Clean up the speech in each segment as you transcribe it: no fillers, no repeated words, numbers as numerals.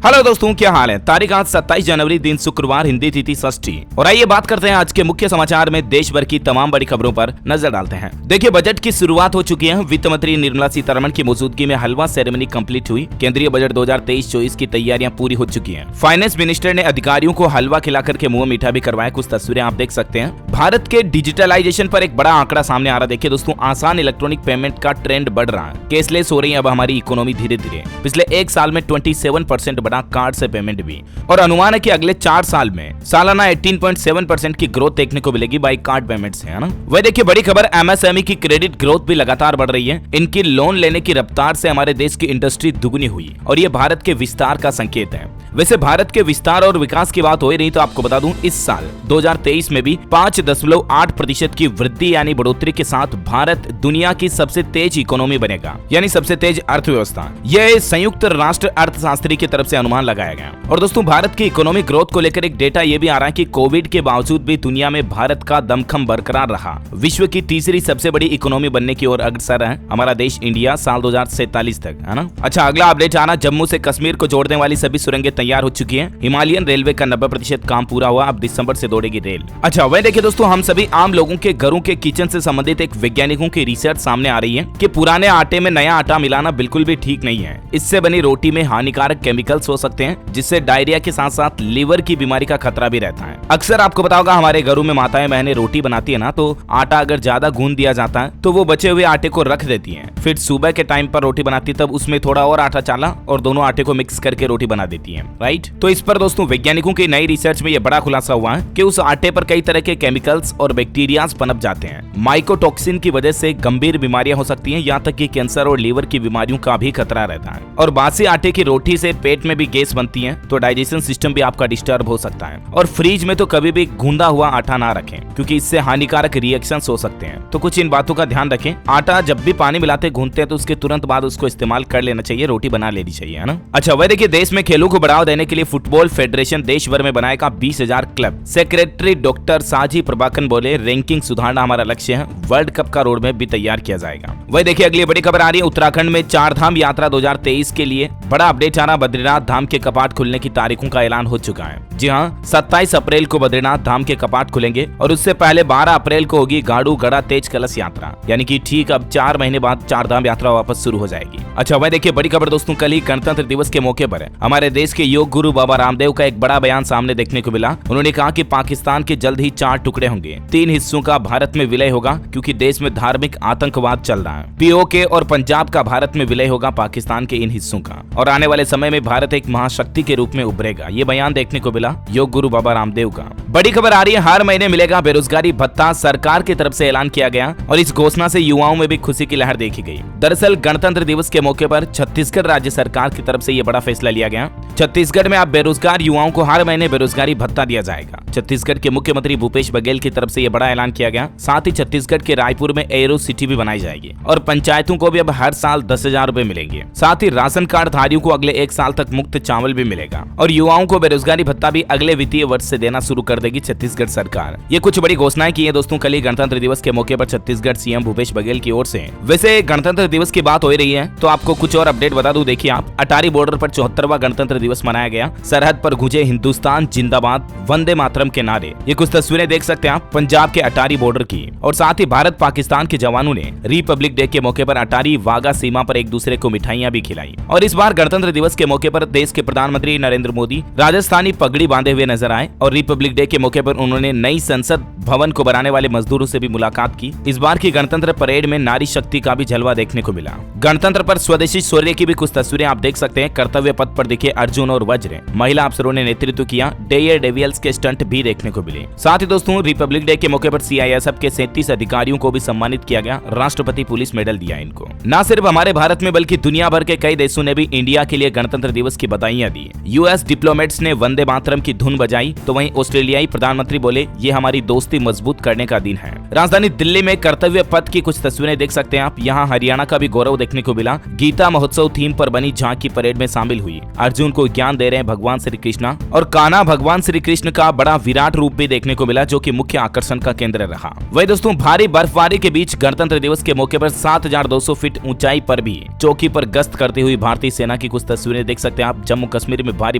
Hello दोस्तों, क्या हाल है। तारीख आज 27 जनवरी दिन शुक्रवार, हिंदी तिथि षष्ठी। और आइए बात करते हैं आज के मुख्य समाचार में देश भर की तमाम बड़ी खबरों पर नजर डालते हैं। देखिए, बजट की शुरुआत हो चुकी है। वित्त मंत्री निर्मला सीतारमण की मौजूदगी में हलवा सेरेमनी कंप्लीट हुई। केंद्रीय बजट 2023-24 की तैयारियां पूरी हो चुकी है। फाइनेंस मिनिस्टर ने अधिकारियों को हलवा खिलाकर के मुंह मीठा भी करवाया। कुछ तस्वीरें आप देख सकते हैं। भारत के डिजिटलाइजेशन पर एक बड़ा आंकड़ा सामने आ रहा है। देखिए दोस्तों, आसान इलेक्ट्रॉनिक पेमेंट का ट्रेंड बढ़ रहा है। केसलेस हो रही है अब हमारी इकोनॉमी धीरे धीरे। पिछले एक साल में 27% बढ़ा कार्ड से पेमेंट भी, और अनुमान है कि अगले 4 साल में सालाना 18.7% की ग्रोथ देखने को मिलेगी बाई कार्ड पेमेंट से, है ना। वह देखिए, बड़ी खबर, एमएसएमई की क्रेडिट ग्रोथ भी लगातार बढ़ रही है। इनकी लोन लेने की रफ्तार से हमारे देश की इंडस्ट्री दुगनी हुई और ये भारत के विस्तार का संकेत है। वैसे भारत के विस्तार और विकास की बात हो ही रही तो आपको बता दूं, इस साल 2023 में भी 5.8% की वृद्धि यानी बढ़ोतरी के साथ भारत दुनिया की सबसे तेज इकोनॉमी बनेगा, यानी सबसे तेज अर्थव्यवस्था। यह संयुक्त राष्ट्र अर्थशास्त्री की तरफ से अनुमान लगाया गया। और दोस्तों, भारत की इकोनॉमिक ग्रोथ को लेकर एक डेटा ये भी आ रहा है कि कोविड के बावजूद भी दुनिया में भारत का दमखम बरकरार रहा। विश्व की तीसरी सबसे बड़ी इकोनॉमी बनने की ओर अग्रसर है हमारा देश इंडिया साल 2047 तक, है ना। अच्छा, अगला अपडेट आना, जम्मू से कश्मीर को जोड़ने वाली सभी सुरंगें तैयार हो चुकी है। हिमालयन रेलवे का 90% काम पूरा हुआ, अब दिसंबर से दौड़ेगी रेल। अच्छा, वह देखिए दोस्तों, हम सभी आम लोगों के घरों के किचन से संबंधित एक वैज्ञानिकों की रिसर्च सामने आ रही है कि पुराने आटे में नया आटा मिलाना बिल्कुल भी ठीक नहीं है। इससे बनी रोटी में हानिकारक केमिकल्स हो सकते हैं, जिससे डायरिया के साथ साथ लीवर की बीमारी का खतरा भी रहता है। अक्सर आपको पता होगा, हमारे घरों में माताएं बहनें रोटी बनाती है ना, तो आटा अगर ज्यादा गूंद दिया जाता है तो वो बचे हुए आटे को रख देती हैं। फिर सुबह के टाइम पर रोटी बनाती तब उसमें थोड़ा और आटा डाला और दोनों आटे को मिक्स करके रोटी बना देती है, राइट। तो इस पर दोस्तों वैज्ञानिकों की नई रिसर्च में यह बड़ा खुलासा हुआ है कि उस आटे पर कई तरह के केमिकल्स और बैक्टीरियाज पनप जाते हैं। माइकोटॉक्सिन की वजह से गंभीर बीमारियां हो सकती हैं, यहाँ तक कि कैंसर और लीवर की बीमारियों का भी खतरा रहता है। और बासी आटे की रोटी से पेट में भी गैस बनती है, तो डाइजेशन सिस्टम भी आपका डिस्टर्ब हो सकता है। और फ्रिज में तो कभी भी गूंदा हुआ आटा ना रखें, क्योंकि इससे हानिकारक रिएक्शंस हो सकते हैं। तो कुछ इन बातों का ध्यान रखें। आटा जब भी पानी मिलाते गूंदते हैं तो उसके तुरंत बाद उसको इस्तेमाल कर लेना चाहिए, रोटी बना लेनी चाहिए, है ना। अच्छा, वह देखिए, देश में खेलों को बढ़ावा देने के लिए फुटबॉल फेडरेशन देश भर में बनाएगा 20,000 क्लब। सेक्रेटरी डॉक्टर साजी प्रभाकरन बोले, रैंकिंग सुधारना हमारा लक्ष्य है। वर्ल्ड कप का रोड मैप भी तैयार किया जाएगा। वह देखिए, अगली बड़ी खबर आ रही है, उत्तराखंड में 4 धाम यात्रा 2023 के लिए बड़ा अपडेट आ रहा। बद्रीनाथ धाम के कपाट खुलने की तारीखों का ऐलान हो चुका है। जी हाँ, 27 अप्रैल को बद्रीनाथ धाम के कपाट खुलेंगे और उससे पहले 12 अप्रैल को होगी गाड़ू गड़ा तेज कलश यात्रा, यानी कि ठीक अब 4 महीने बाद 4 धाम यात्रा वापस शुरू हो जाएगी। अच्छा, वह देखिए, बड़ी खबर दोस्तों, कल ही गणतंत्र दिवस के मौके पर हमारे देश के योग गुरु बाबा रामदेव का एक बड़ा बयान सामने देखने को मिला। उन्होंने कहा कि पाकिस्तान के जल्द ही 4 टुकड़े होंगे, 3 हिस्सों का भारत में विलय होगा, क्योंकि देश में धार्मिक आतंकवाद चल रहा है। पीओके और पंजाब का भारत में विलय होगा पाकिस्तान के इन हिस्सों का, और आने वाले समय में भारत एक महाशक्ति के रूप में उभरेगा। ये बयान देखने को मिला योग गुरु बाबा रामदेव का। बड़ी खबर आ रही है, हर महीने मिलेगा बेरोजगारी भत्ता, सरकार की तरफ से ऐलान किया गया और इस घोषणा से युवाओं में भी खुशी की लहर देखी गई। दरअसल गणतंत्र दिवस के मौके पर छत्तीसगढ़ राज्य सरकार की तरफ से यह बड़ा फैसला लिया गया। छत्तीसगढ़ में अब बेरोजगार युवाओं को हर महीने बेरोजगारी भत्ता दिया जाएगा। छत्तीसगढ़ के मुख्यमंत्री भूपेश बघेल की तरफ से यह बड़ा ऐलान किया गया। साथ ही छत्तीसगढ़ के रायपुर में एरो सिटी भी बनाई जाएगी और पंचायतों को भी अब हर साल 10,000 रुपए मिलेंगे। साथ ही राशन कार्ड धारियों को अगले 1 साल तक मुफ्त चावल भी मिलेगा और युवाओं को बेरोजगारी भत्ता भी अगले वित्तीय वर्ष से देना शुरू कर देगी छत्तीसगढ़ सरकार। ये कुछ बड़ी घोषणाएं की है दोस्तों कल ही गणतंत्र दिवस के मौके पर छत्तीसगढ़ सीएम भूपेश बघेल की ओर से। वैसे गणतंत्र दिवस की बात हो रही है तो आपको कुछ और अपडेट बता दूं। देखिए, आप अटारी बॉर्डर पर 74वां गणतंत्र दिवस मनाया गया। सरहद पर गूंजे हिंदुस्तान जिंदाबाद, वंदे मातरम के नारे। ये कुछ तस्वीरें देख सकते हैं आप पंजाब के अटारी बॉर्डर की। और साथ ही भारत पाकिस्तान के जवानों ने रिपब्लिक डे के मौके पर अटारी वाघा सीमा पर एक दूसरे को मिठाइयां भी खिलाई। और इस बार गणतंत्र दिवस के मौके पर देश के प्रधानमंत्री नरेंद्र मोदी राजस्थानी पगड़ी बांधे हुए नजर आए और रिपब्लिक डे के मौके पर उन्होंने नई संसद भवन को बनाने वाले मजदूरों से भी मुलाकात की। इस बार की गणतंत्र परेड में नारी शक्ति का भी जलवा देखने को मिला। गणतंत्र पर स्वदेशी शौर्य की भी कुछ तस्वीरें आप देख सकते हैं। कर्तव्य पथ पर दिखे अर्जुन और वज्र, महिला अफसरों ने नेतृत्व किया। डेयर डेवियल्स के स्टंट भी देखने को मिले। साथ ही दोस्तों, रिपब्लिक डे के मौके पर सीआईएसएफ के 37 अधिकारियों को भी सम्मानित किया गया। राष्ट्रपति पुलिस मेडल दिया इनको। न सिर्फ हमारे भारत में बल्कि दुनिया भर के कई देशों ने भी इंडिया के लिए गणतंत्र दिवस की बधाइयां दी। यूएस डिप्लोमेट्स ने वंदे मातरम की धुन बजाई तो वहीं ऑस्ट्रेलियाई प्रधानमंत्री बोले, ये हमारी दोस्ती मजबूत करने का दिन है। राजधानी दिल्ली में कर्तव्य पथ की कुछ तस्वीरें देख सकते हैं आप। यहाँ हरियाणा का भी गौरव देखने को मिला, गीता महोत्सव थीम पर बनी झांकी परेड में शामिल हुई। अर्जुन को ज्ञान दे रहे हैं भगवान श्री कृष्ण और कान्हा भगवान श्री कृष्ण का बड़ा विराट रूप भी देखने को मिला, जो कि मुख्य आकर्षण का केंद्र रहा। वही दोस्तों, भारी बर्फबारी के बीच गणतंत्र दिवस के मौके पर 7200 फीट ऊंचाई पर भी चौकी पर गश्त करती हुई भारतीय सेना की कुछ तस्वीरें देख सकते हैं आप। जम्मू कश्मीर में भारी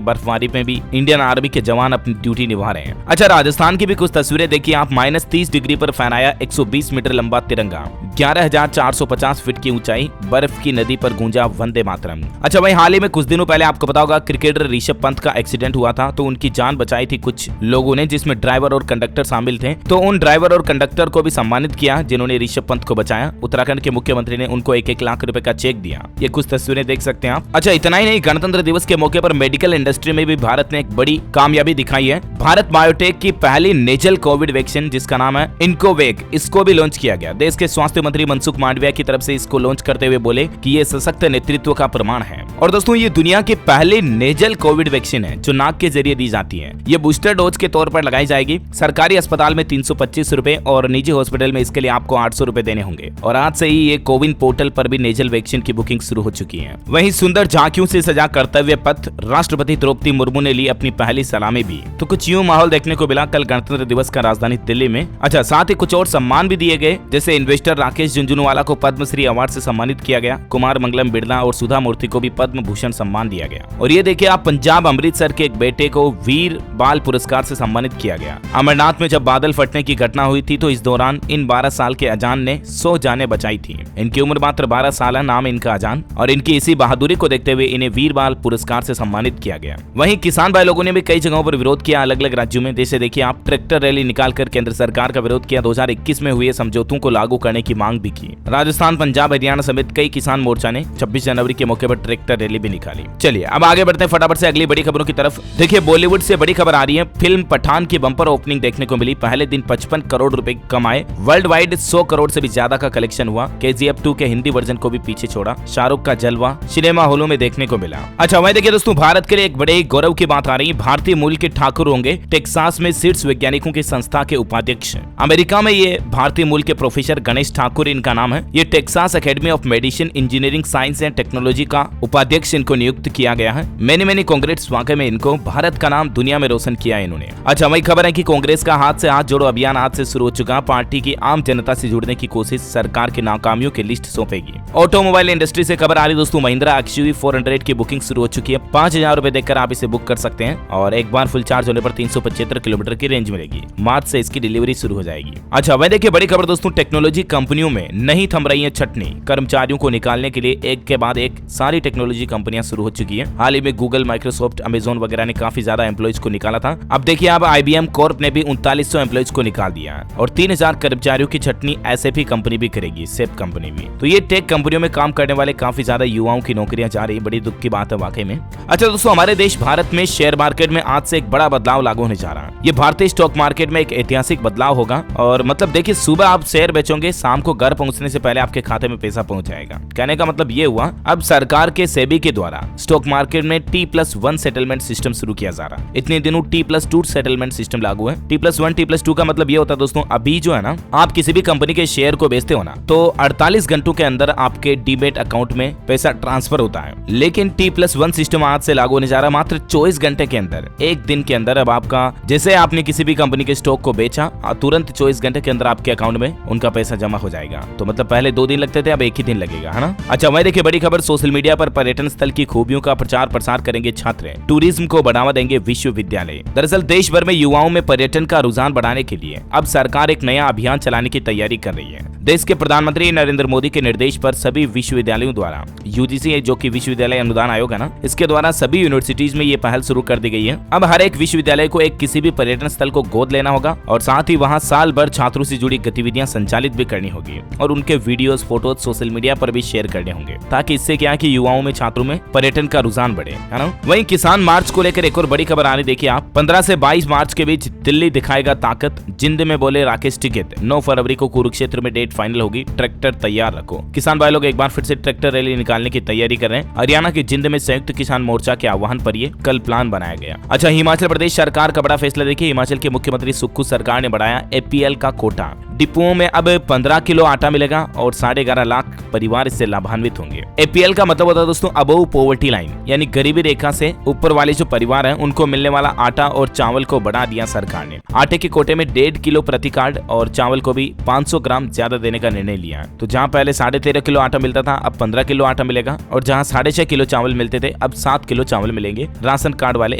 बर्फबारी में भी इंडियन आर्मी के जवान अपनी ड्यूटी निभा रहे हैं। अच्छा, राजस्थान की भी कुछ तस्वीरें देखिए आप। -30 डिग्री पर फहराया 120 मीटर लंबा तिरंगा, 11,450 फीट की ऊंचाई, बर्फ की नदी पर गूंजा वंदे मातरम। अच्छा भाई, हाल ही में कुछ दिनों पहले आपको पता होगा क्रिकेटर ऋषभ पंत का एक्सीडेंट हुआ था, तो उनकी जान बचाई थी कुछ लोगों ने, जिसमें ड्राइवर और कंडक्टर शामिल थे। तो उन ड्राइवर और कंडक्टर को भी सम्मानित किया जिन्होंने ऋषभ पंत को बचाया। उत्तराखंड के मुख्यमंत्री ने उनको 1-1 लाख रुपए का चेक दिया। ये कुछ तस्वीरें देख सकते हैं आप। अच्छा, इतना ही नहीं, गणतंत्र दिवस के मौके पर मेडिकल इंडस्ट्री में भी भारत ने एक बड़ी कामयाबी दिखाई है। भारत बायोटेक की पहली नेजल कोविड वैक्सीन, जिसका नाम है इनकोवेग, इसको भी लॉन्च किया गया। देश के स्वास्थ्य मंत्री मनसुख मांडविया की तरफ से इसको लॉन्च करते हुए बोले कि ये सशक्त नेतृत्व का प्रमाण है। और दोस्तों, ये दुनिया की पहली नेजल कोविड वैक्सीन है जो नाक के जरिए दी जाती है। ये बूस्टर डोज के तौर पर लगाई जाएगी। सरकारी अस्पताल में 325 रुपए और निजी हॉस्पिटल में इसके लिए आपको 800 रुपए देने होंगे। और आज से ही ये कोविन पोर्टल पर भी नेजल वैक्सीन की बुकिंग शुरू हो चुकी है। वहीं सुंदर झांकियों से सजा कर्तव्य पथ, राष्ट्रपति द्रौपदी मुर्मू ने ली अपनी पहली सलामी भी। तो कुछ यूं माहौल देखने को मिला कल गणतंत्र दिवस का राजधानी दिल्ली में। अच्छा, साथ ही कुछ और सम्मान भी दिए गए, जैसे इन्वेस्टर राकेश झुंझुनवाला को पद्मश्री अवार्ड से सम्मानित किया गया। कुमार मंगलम बिरला और सुधा मूर्ति को भी पद्म भूषण सम्मान दिया गया। और ये देखिए आप, पंजाब अमृतसर के एक बेटे को वीर बाल पुरस्कार से सम्मानित किया गया। अमरनाथ में जब बादल फटने की घटना हुई थी तो इस दौरान इन 12 साल के अजान ने 100 जानें बचाई थी। इनकी उम्र मात्र 12 साल है, नाम इनका अजान, और इनकी इसी बहादुरी को देखते हुए इन्हें वीर बाल पुरस्कार से सम्मानित किया गया। वहीं किसान भाई लोगों ने भी कई जगहों पर विरोध किया अलग अलग राज्यों में। जैसे देखिए आप, ट्रैक्टर रैली निकालकर केंद्र सरकार का विरोध किया। 2021 में हुए समझौतों को लागू करने की मांग भी की। राजस्थान, पंजाब, हरियाणा समेत कई किसान मोर्चा ने 26 जनवरी के मौके पर ट्रैक्टर रैली भी निकाली। चलिए अब आगे बढ़ते हैं फटाफट से अगली बड़ी खबरों की तरफ। देखिए, बॉलीवुड से बड़ी खबर आ रही है। फिल्म पठान की बम्पर ओपनिंग देखने को मिली। पहले दिन 55 करोड़ रुपए कमाए। वर्ल्ड वाइड 100 करोड़ से भी ज्यादा का कलेक्शन हुआ। KGF 2 के हिंदी वर्जन को भी पीछे छोड़ा। शाहरुख का जलवा सिनेमा हॉलों में देखने को मिला। अच्छा, वहीं देखिए दोस्तों, भारत के लिए एक बड़े ही गौरव की बात आ रही है। भारतीय मूल के ठाकुर होंगे टेक्सास में शीर्ष वैज्ञानिकों की संस्था के उपाध्यक्ष। अमेरिका में ये भारतीय मूल के प्रोफेसर गणेश ठाकुर इनका नाम है। ये Texas academy of medicine, engineering, science and technology का उपाध्यक्ष इनको नियुक्त किया गया है। मैनी कांग्रेस वाकई में इनको भारत का नाम दुनिया में रोशन किया है इन्होंने। अच्छा, वही खबर है कि कांग्रेस का हाथ से हाथ जोड़ो अभियान आज से शुरू हो चुका। पार्टी की आम जनता से जुड़ने की कोशिश सरकार की नाकामियों की लिस्ट सौंपेगी। ऑटोमोबाइल इंडस्ट्री से खबर आ रही दोस्तों, महिंद्रा XUV 400 की बुकिंग शुरू हो चुकी है। 5000 रुपए देकर आप इसे बुक कर सकते हैं और एक बार फुल चार्ज होने पर 375 किलोमीटर की रेंज मिलेगी। मार्च से इसकी डिलीवरी शुरू हो जाएगी। अच्छा, वही देखिए बड़ी खबर दोस्तों, टेक्नोलॉजी कंपनियों में नहीं थम रही है छटनी। कर्मचारियों को निकालने के लिए एक के बाद एक सारी टेक्नोलॉजी कंपनियां शुरू हो चुकी है। हाल ही में गूगल, माइक्रोसॉफ्ट, अमेजोन वगैरह ने काफी ज्यादा एम्प्लॉइज को निकाला था। अब देखिए अब IBM कॉर्प ने भी 3900 एम्प्लॉइज को निकाल दिया है और 3000 कर्मचारियों की छटनी SAP कंपनी भी करेगी, SAP कंपनी भी। तो ये टेक कंपनियों में काम करने वाले काफी ज्यादा युवाओं की नौकरियां जा रही, बड़ी दुख की बात है वाकई में। अच्छा दोस्तों, हमारे देश भारत में शेयर मार्केट में आज से एक बड़ा बदलाव लागू होने जा रहा है। ये भारतीय स्टॉक मार्केट में एक ऐतिहासिक बदलाव होगा और मतलब देखिए, सुबह आप शेयर बेचोगे, शाम को घर पहुंचने से पहले आपके खाते में पैसा पहुंच जाएगा। कहने का मतलब ये हुआ, अब सरकार के सेबी के द्वारा स्टॉक मार्केट में T+1 सेटलमेंट सिस्टम शुरू किया जा रहा है। इतने दिनों T+2 सेटलमेंट सिस्टम लागू है। T+1, T+2 का मतलब ये होता है दोस्तों, अभी जो है ना, आप किसी भी कंपनी के शेयर को बेचते हो ना, तो 48 घंटों के अंदर आपके डीमेट अकाउंट में पैसा ट्रांसफर होता है। लेकिन T+1 सिस्टम आज से लागू होने जा रहा है मात्र 24 घंटे के अंदर, एक दिन के अंदर। अब आपका, जैसे आपने किसी भी कंपनी के स्टॉक को बेचा, तुरंत 24 घंटे के अंदर आपके अकाउंट में उनका पैसा जमा हो जाएगा। तो मतलब पहले 2 दिन लगते थे, अब एक ही दिन लगेगा, है ना। अच्छा, वही देखिए बड़ी खबर, सोशल मीडिया पर पर्यटन स्थल की खूबियों का प्रचार प्रसार करेंगे छात्र। टूरिज्म को बढ़ावा देंगे विश्वविद्यालय। दरअसल देश भर में युवाओं में पर्यटन का रुझान बढ़ाने के लिए अब सरकार एक नया अभियान चलाने की तैयारी कर रही है। देश के प्रधानमंत्री नरेंद्र मोदी के निर्देश पर सभी विश्वविद्यालयों द्वारा, UGC जो कि विश्वविद्यालय अनुदान आयोग है ना, इसके द्वारा सभी यूनिवर्सिटीज में ये पहल शुरू कर दी गई है। अब हर एक विश्वविद्यालय को एक किसी भी पर्यटन स्थल को गोद लेना होगा और साथ ही वहाँ साल भर छात्रों से जुड़ी गतिविधियां संचालित भी करनी होगी और उनके वीडियोस, फोटोज सोशल मीडिया पर भी शेयर करने होंगे, ताकि इससे क्या है कि युवाओं में, छात्रों में पर्यटन का रुझान बढ़े, है ना। वहीं किसान मार्च को लेकर एक और बड़ी खबर आ रही, देखिए आप, 15 से 22 मार्च के बीच दिल्ली दिखाएगा ताकत, जिंद में बोले राकेश टिकैत। 9 फरवरी को कुरुक्षेत्र में डेट फाइनल होगी, ट्रैक्टर तैयार रखो। किसान भाई लोग एक बार फिर से ट्रैक्टर रैली निकालने की तैयारी कर रहे हैं। हरियाणा के जिंद में संयुक्त किसान मोर्चा के आह्वान पर ये कल प्लान बनाया गया। अच्छा, हिमाचल प्रदेश सरकार का बड़ा फैसला, देखिए हिमाचल के मुख्यमंत्री सुक्खू सरकार ने बढ़ाया APL का कोटा। डिपुओं में अब 15 किलो आटा मिलेगा और 11.5 लाख परिवार इससे लाभान्वित होंगे। APL का मतलब होता है दोस्तों अबव पॉवर्टी लाइन, यानी गरीबी रेखा से ऊपर वाले जो परिवार हैं उनको मिलने वाला आटा और चावल को बढ़ा दिया सरकार ने। आटे के कोटे में 1.5 किलो प्रति कार्ड और चावल को भी 500 ग्राम ज्यादा देने का निर्णय लिया है। तो जहाँ पहले 13.5 किलो आटा मिलता था अब 15 किलो आटा मिलेगा, और जहाँ 6.5 किलो चावल मिलते थे अब 7 किलो चावल मिलेंगे राशन कार्ड वाले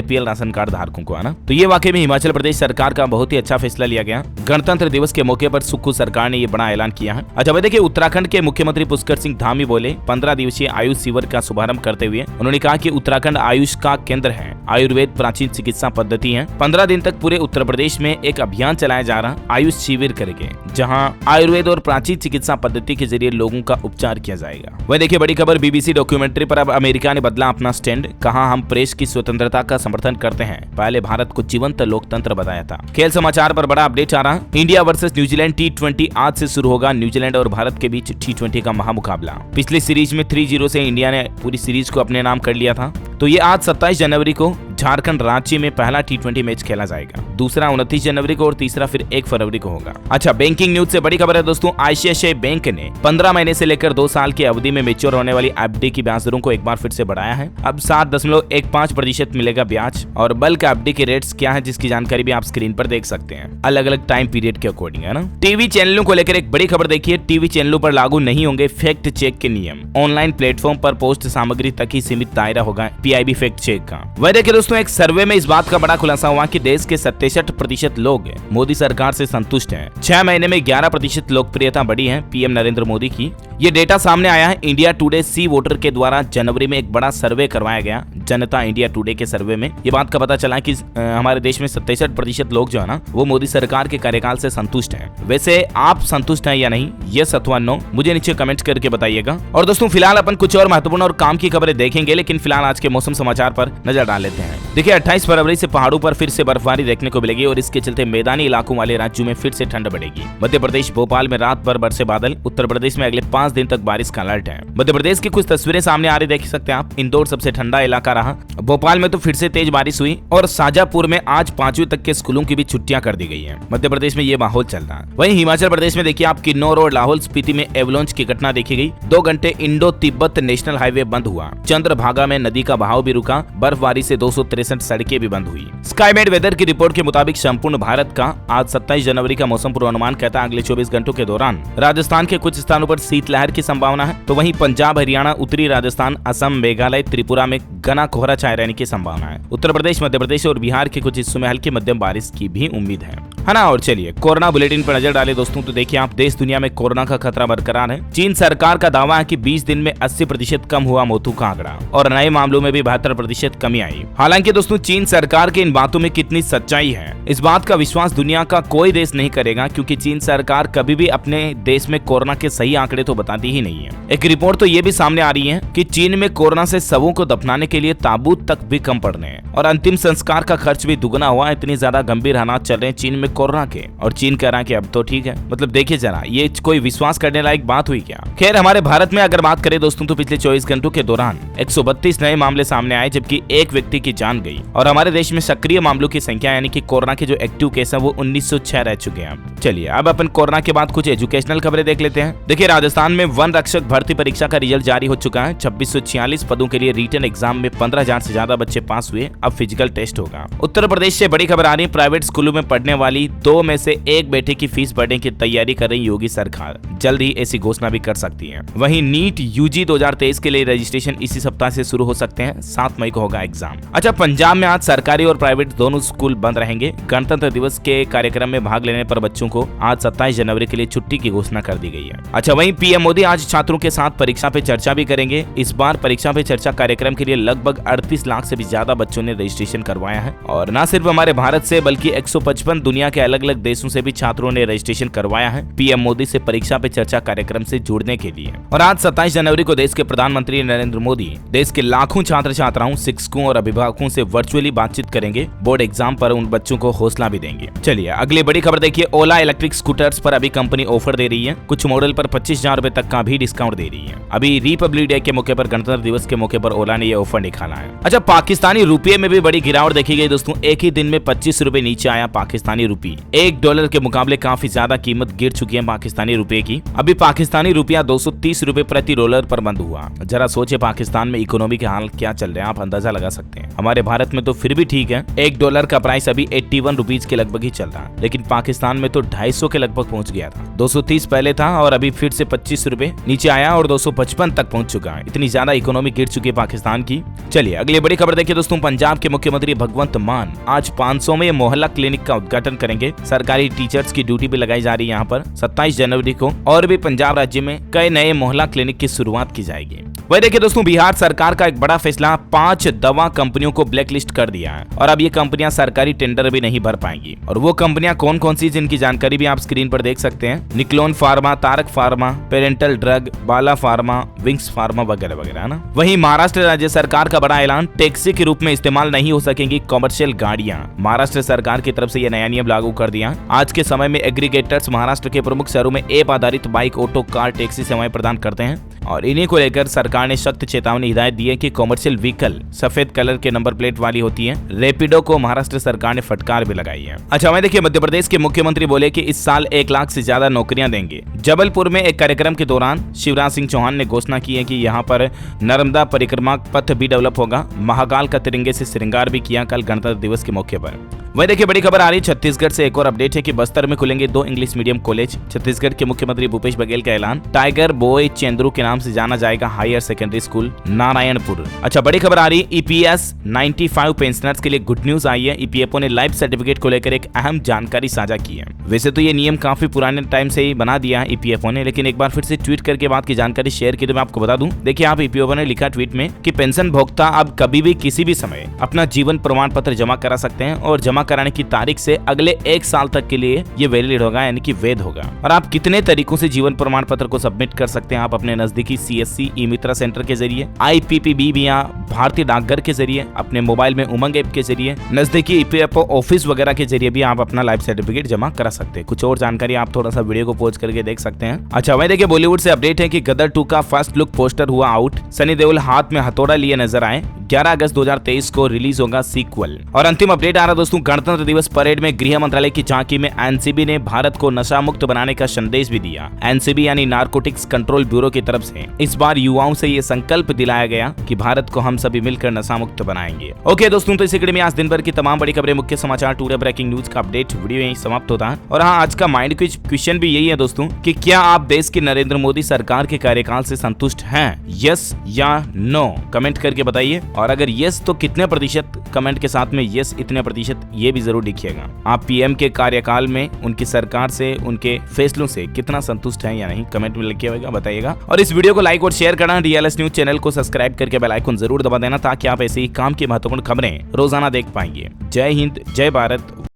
APL राशन कार्ड धारकों को, है ना। तो ये वाकई में हिमाचल प्रदेश सरकार का बहुत ही अच्छा फैसला लिया गया। गणतंत्र दिवस के मौके पर सुक्खू सरकार ने ये बड़ा ऐलान किया है। अच्छा भाई देखिए, उत्तराखंड के मुख्यमंत्री पुष्कर सिंह धामी बोले 15 दिवसीय आयुष शिविर का शुभारंभ करते हुए उन्होंने कहा कि उत्तराखंड आयुष का केंद्र है, आयुर्वेद प्राचीन चिकित्सा पद्धति है। 15 दिन तक पूरे उत्तर प्रदेश में एक अभियान चलाया जा रहा आयुष शिविर करेंगे, जहाँ आयुर्वेद और प्राचीन चिकित्सा पद्धति के जरिए लोगों का उपचार किया जाएगा। वह देखिए बड़ी खबर, BBC डॉक्यूमेंट्री पर अब अमेरिका ने बदला अपना स्टैंड, कहा हम प्रेस की स्वतंत्रता का समर्थन करते हैं, पहले भारत को जीवंत लोकतंत्र बताया था। खेल समाचार पर बड़ा अपडेट आ रहा, इंडिया वर्सेस न्यूजीलैंड T20 आज से शुरू होगा। न्यूजीलैंड और भारत के बीच T20 का महामुकाबला। पिछली सीरीज में 3-0 से इंडिया ने पूरी सीरीज को अपने नाम कर लिया था। तो ये आज 27 जनवरी को झारखंड रांची में पहला T20 मैच खेला जाएगा, दूसरा 29 जनवरी को और तीसरा फिर 1 फरवरी को होगा। अच्छा, बैंकिंग न्यूज से बड़ी खबर है दोस्तों, ICICI बैंक ने 15 महीने से लेकर 2 साल की अवधि में मैच्योर होने वाली FD की ब्याज दरों को एक बार फिर से बढ़ाया है। अब 7.15% मिलेगा ब्याज। और बल्क FD के रेट्स क्या है जिसकी जानकारी भी आप स्क्रीन पर देख सकते हैं, अलग अलग टाइम पीरियड के अकॉर्डिंग, है ना। टीवी चैनलों को लेकर एक बड़ी खबर देखिए, टीवी चैनलों पर लागू नहीं होंगे फैक्ट चेक के नियम, ऑनलाइन प्लेटफॉर्म पर पोस्ट सामग्री तक ही सीमित दायरा होगा PIB फैक्ट चेक का। वह देखिए दोस्तों, एक सर्वे में इस बात का बड़ा खुलासा हुआ कि देश के 67% लोग मोदी सरकार से संतुष्ट हैं। 6 महीने में 11% लोकप्रियता बढ़ी है PM नरेंद्र मोदी की। ये डेटा सामने आया है इंडिया टुडे सी वोटर के द्वारा जनवरी में एक बड़ा सर्वे करवाया गया। जनता इंडिया टुडे के सर्वे में ये बात का पता चला कि हमारे देश में 67% लोग जो है ना वो मोदी सरकार के कार्यकाल से संतुष्ट हैं। वैसे आप संतुष्ट हैं या नहीं, यस अथवा नो, मुझे नीचे कमेंट करके बताइएगा। और दोस्तों फिलहाल अपन कुछ और महत्वपूर्ण और काम की खबरें देखेंगे, लेकिन फिलहाल आज के मौसम समाचार पर नजर डाल लेते हैं। देखिए 28 फरवरी से पहाड़ों पर फिर से बर्फबारी देखने को मिलेगी और इसके चलते मैदानी इलाकों वाले राज्यों में फिर से ठंड बढ़ेगी। मध्य प्रदेश भोपाल में रात भर बरसे बादल, उत्तर प्रदेश में अगले 5 दिन तक बारिश का अलर्ट है। मध्य प्रदेश की कुछ तस्वीरें सामने आ रही देख सकते हैं आप। इंदौर सबसे ठंडा इलाका रहा, भोपाल में तो फिर से तेज बारिश हुई और शाजापुर में आज 5वीं तक के स्कूलों की भी छुट्टियां कर दी गई है। मध्य प्रदेश में ये माहौल चल रहा है। वहीं हिमाचल प्रदेश में देखिए आप किन्नौर और लाहौल स्पीति में एवलांच की घटना देखी गई। 2 घंटे इंडो तिब्बत नेशनल हाईवे बंद हुआ। चंद्रभागा में नदी का बहाव भी रुका, बर्फबारी से 263 सड़कें भी बंद हुई। स्काईमेड वेदर की रिपोर्ट के मुताबिक संपूर्ण भारत का आज 27 जनवरी का मौसम पूर्वानुमान कहता है अगले 24 घंटों के दौरान राजस्थान के कुछ स्थानों पर शीतलहर की संभावना है, तो वहीं पंजाब, हरियाणा, उत्तरी राजस्थान, असम, मेघालय, त्रिपुरा में घना कोहरा छाए रहने की संभावना है। उत्तर प्रदेश, मध्य प्रदेश और बिहार के कुछ हिस्सों में हल्की मध्यम बारिश की भी उम्मीद है ना। और चलिए कोरोना बुलेटिन पर नजर डालें दोस्तों, तो देखिए आप देश दुनिया में कोरोना का खतरा बरकरार है। चीन सरकार का दावा है कि 20 दिन में 80% कम हुआ मौतों का आंकड़ा और नए मामलों में भी 72% कमी आई। हालांकि दोस्तों चीन सरकार के इन बातों में कितनी सच्चाई है, इस बात का विश्वास दुनिया का कोई देश नहीं करेगा, क्योंकि चीन सरकार कभी भी अपने देश में कोरोना के सही आंकड़े तो बताती ही नहीं है। एक रिपोर्ट तो ये भी सामने आ रही है कि चीन में कोरोना से शवों को दफनाने के लिए ताबूत तक भी कम पड़ रहे हैं और अंतिम संस्कार का खर्च भी दुगना हुआ। इतनी ज्यादा गंभीर हालात चल रहे हैं चीन में कोरोना के, और चीन कह रहा है कि अब तो ठीक है। मतलब देखिए जरा, ये कोई विश्वास करने लायक बात हुई क्या? खैर हमारे भारत में अगर बात करें दोस्तों, तो पिछले 24 घंटों के दौरान 132 नए मामले सामने आए, जबकि एक व्यक्ति की जान गई। और हमारे देश में सक्रिय मामलों की संख्या यानी कि कोरोना के जो एक्टिव केस है वो 1906 रह चुके हैं। चलिए अब अपन कोरोना के बाद कुछ एजुकेशनल खबरें देख लेते हैं। देखिए राजस्थान में वन रक्षक भर्ती परीक्षा का रिजल्ट जारी हो चुका है। 2646 पदों के लिए रिटन एग्जाम में 15,000 से ज्यादा बच्चे पास हुए। अब फिजिकल टेस्ट होगा। उत्तर प्रदेश से बड़ी खबर आ रही है, प्राइवेट स्कूलों में पढ़ने वाली 2 में से 1 बेटे की फीस बढ़ने की तैयारी कर रही योगी सरकार, जल्द ही ऐसी घोषणा भी कर सकती है। वहीं नीट UG 2023 के लिए रजिस्ट्रेशन इसी सप्ताह से शुरू हो सकते हैं। 7 मई को होगा एग्जाम। अच्छा, पंजाब में आज सरकारी और प्राइवेट दोनों स्कूल बंद रहेंगे। गणतंत्र दिवस के कार्यक्रम में भाग लेने पर बच्चों को आज 27 जनवरी के लिए छुट्टी की घोषणा कर दी गई है। अच्छा, वहीं PM मोदी आज छात्रों के साथ परीक्षा पे चर्चा भी करेंगे। इस बार परीक्षा पे चर्चा कार्यक्रम के लिए लगभग 38 लाख से भी ज्यादा बच्चों ने रजिस्ट्रेशन करवाया है। और न सिर्फ हमारे भारत से बल्कि 155 दुनिया के अलग अलग देशों से भी छात्रों ने रजिस्ट्रेशन करवाया है PM मोदी से परीक्षा पे चर्चा कार्यक्रम से जुड़ने के लिए। और आज 27 जनवरी को देश के प्रधानमंत्री नरेंद्र मोदी देश के लाखों छात्र छात्राओं, शिक्षकों और अभिभावकों से वर्चुअली बातचीत करेंगे। बोर्ड एग्जाम पर उन बच्चों को हौसला भी देंगे। चलिए अगली बड़ी खबर देखिए, ओला इलेक्ट्रिक स्कूटर्स पर अभी कंपनी ऑफर दे रही है। कुछ मॉडल पर 25,000 रुपए तक का भी डिस्काउंट दे रही है। अभी रिपब्लिक डे के मौके पर, गणतंत्र दिवस के मौके पर ओला ने यह ऑफर निकाला है। अच्छा, पाकिस्तानी रुपये में भी बड़ी गिरावट देखी गई दोस्तों। एक ही दिन में 25 रुपए नीचे आया पाकिस्तानी रुपया। रूपी। $1 के मुकाबले काफी ज्यादा कीमत गिर चुकी है पाकिस्तानी रुपए की। अभी पाकिस्तानी रुपया 230 रुपए प्रति डॉलर पर बंद हुआ। जरा सोचे पाकिस्तान में इकोनॉमी के हाल क्या चल रहे हैं, आप अंदाजा लगा सकते हैं। हमारे भारत में तो फिर भी ठीक है, $1 का प्राइस अभी 81 रुपीज के लगभग ही चल रहा है, लेकिन पाकिस्तान में तो 250 के लगभग पहुंच गया था। 230 पहले था और अभी फिर से 25 रुपए नीचे आया और 255 तक पहुंच चुका है। इतनी ज्यादा इकोनॉमी गिर चुकी है पाकिस्तान की। चलिए अगली बड़ी खबर देखिए दोस्तों। पंजाब के मुख्यमंत्री भगवंत मान आज 500वें मोहल्ला क्लिनिक का उद्घाटन करेंगे। सरकारी टीचर्स की ड्यूटी भी लगाई जा रही है यहाँ पर 27 जनवरी को, और भी पंजाब राज्य में कई नए मोहल्ला क्लिनिक की शुरुआत की जाएगी। वही देखिए दोस्तों, बिहार सरकार का एक बड़ा फैसला, 5 दवा कंपनियों को ब्लैकलिस्ट कर दिया है और अब ये कंपनियां सरकारी टेंडर भी नहीं भर पाएंगी। और वो कंपनियां कौन कौन सी, जिनकी जानकारी भी आप स्क्रीन पर देख सकते हैं। Niclone pharma, Tarak pharma, parental drug, Bala pharma, wings pharma वगैरह वगैरह ना। वहीं महाराष्ट्र राज्य सरकार का बड़ा ऐलान, टैक्सी के रूप में इस्तेमाल नहीं हो सकेंगी कमर्शियल गाड़ियां। महाराष्ट्र सरकार की तरफ से यह नया नियम लागू कर दिया। आज के समय में एग्रीगेटर्स महाराष्ट्र के प्रमुख शहरों में ऐप आधारित बाइक, ऑटो, कार, टैक्सी सेवाएं प्रदान करते हैं और इन्हीं को लेकर सरकार ने सख्त चेतावनी हिदायत दी है कि कमर्शियल व्हीकल सफेद कलर के नंबर प्लेट वाली होती है। रैपिडो को महाराष्ट्र सरकार ने फटकार भी लगाई है। अच्छा वहीं देखिए, मध्य प्रदेश के मुख्यमंत्री बोले कि इस साल 1 लाख से ज्यादा नौकरियां देंगे। जबलपुर में एक कार्यक्रम के दौरान शिवराज सिंह चौहान ने घोषणा की है कि यहाँ पर नर्मदा परिक्रमा पथ भी डेवलप होगा। महाकाल का तिरंगे से श्रृंगार भी किया कल गणतंत्र दिवस के मौके पर। वही देखिए, बड़ी खबर आ रही है छत्तीसगढ़ से। एक और अपडेट है कि बस्तर में खुलेंगे 2 इंग्लिश मीडियम कॉलेज। छत्तीसगढ़ के मुख्यमंत्री भूपेश बघेल का ऐलान, टाइगर बॉय चेंद्रू के नाम से जाना जाएगा हायर सेकेंडरी स्कूल नारायणपुर। अच्छा बड़ी खबर आ रही है, ईपीएस 95 पेंशनर्स के लिए गुड न्यूज आई है। ईपीएफओ ने लाइफ सर्टिफिकेट को लेकर एक अहम जानकारी साझा की है। वैसे तो ये नियम काफी पुराने टाइम से ही बना दिया है ईपीएफओ ने, लेकिन एक बार फिर से ट्वीट करके बात की जानकारी शेयर की तो मैं आपको बता दूं। देखिए, आप ईपीएफओ ने लिखा ट्वीट में कि पेंशन भोक्ता अब कभी भी किसी भी समय अपना जीवन प्रमाण पत्र जमा करा सकते हैं और जमा कराने की तारीख से अगले 1 साल तक के लिए ये वैलिड होगा, यानी कि वैध होगा। और आप कितने तरीकों से जीवन प्रमाण पत्र को सबमिट कर सकते हैं? आप अपने नजदीकी सीएससी ई मित्रा सेंटर के जरिए, आईपीपीबी या भारतीय डाकघर के जरिए, अपने मोबाइल में उमंग ऐप के जरिए, नजदीकी ईपीएफओ ऑफिस वगैरह के जरिए भी आप अपना लाइफ सर्टिफिकेट जमा करा सकते हैं। कुछ और जानकारी आप थोड़ा सा वीडियो को पॉज करके देख सकते हैं। अच्छा वही देखिए, बॉलीवुड से अपडेट है कि गदर 2 का फर्स्ट लुक पोस्टर हुआ आउट। सनी देओल हाथ में हथौड़ा लिए नजर आए। 11 अगस्त 2023 को रिलीज होगा सीक्वल। और अंतिम अपडेट आ रहा दोस्तों, गणतंत्र दिवस परेड में गृह मंत्रालय की झांकी में एनसीबी ने भारत को नशा मुक्त बनाने का संदेश भी दिया। एनसीबी यानी नारकोटिक्स कंट्रोल ब्यूरो की तरफ से इस बार युवाओं से ये संकल्प दिलाया गया कि भारत को हम सभी मिलकर नशा मुक्त बनाएंगे। ओके दोस्तों, तो इसी कड़ी में आज दिन भर की तमाम बड़ी खबरें, मुख्य समाचार, टुडे ब्रेकिंग न्यूज का अपडेट वीडियो यहीं समाप्त होता है। और हाँ, आज का माइंड क्विज क्वेश्चन भी यही है दोस्तों कि क्या आप देश की नरेंद्र मोदी सरकार के कार्यकाल से संतुष्ट हैं? यस या नो कमेंट करके बताइए। और अगर यस तो कितने प्रतिशत, कमेंट के साथ में यस इतने प्रतिशत ये भी जरूर लिखिएगा। आप पीएम के कार्यकाल में उनकी सरकार से, उनके फैसलों से कितना संतुष्ट हैं या नहीं, कमेंट में लिखिएगा, बताइएगा। और इस वीडियो को लाइक और शेयर करना, डीएलएस न्यूज चैनल को सब्सक्राइब करके बेल आइकन जरूर दबा देना ताकि आप ऐसे ही काम की महत्वपूर्ण खबरें रोजाना देख पाएंगे। जय हिंद, जय भारत।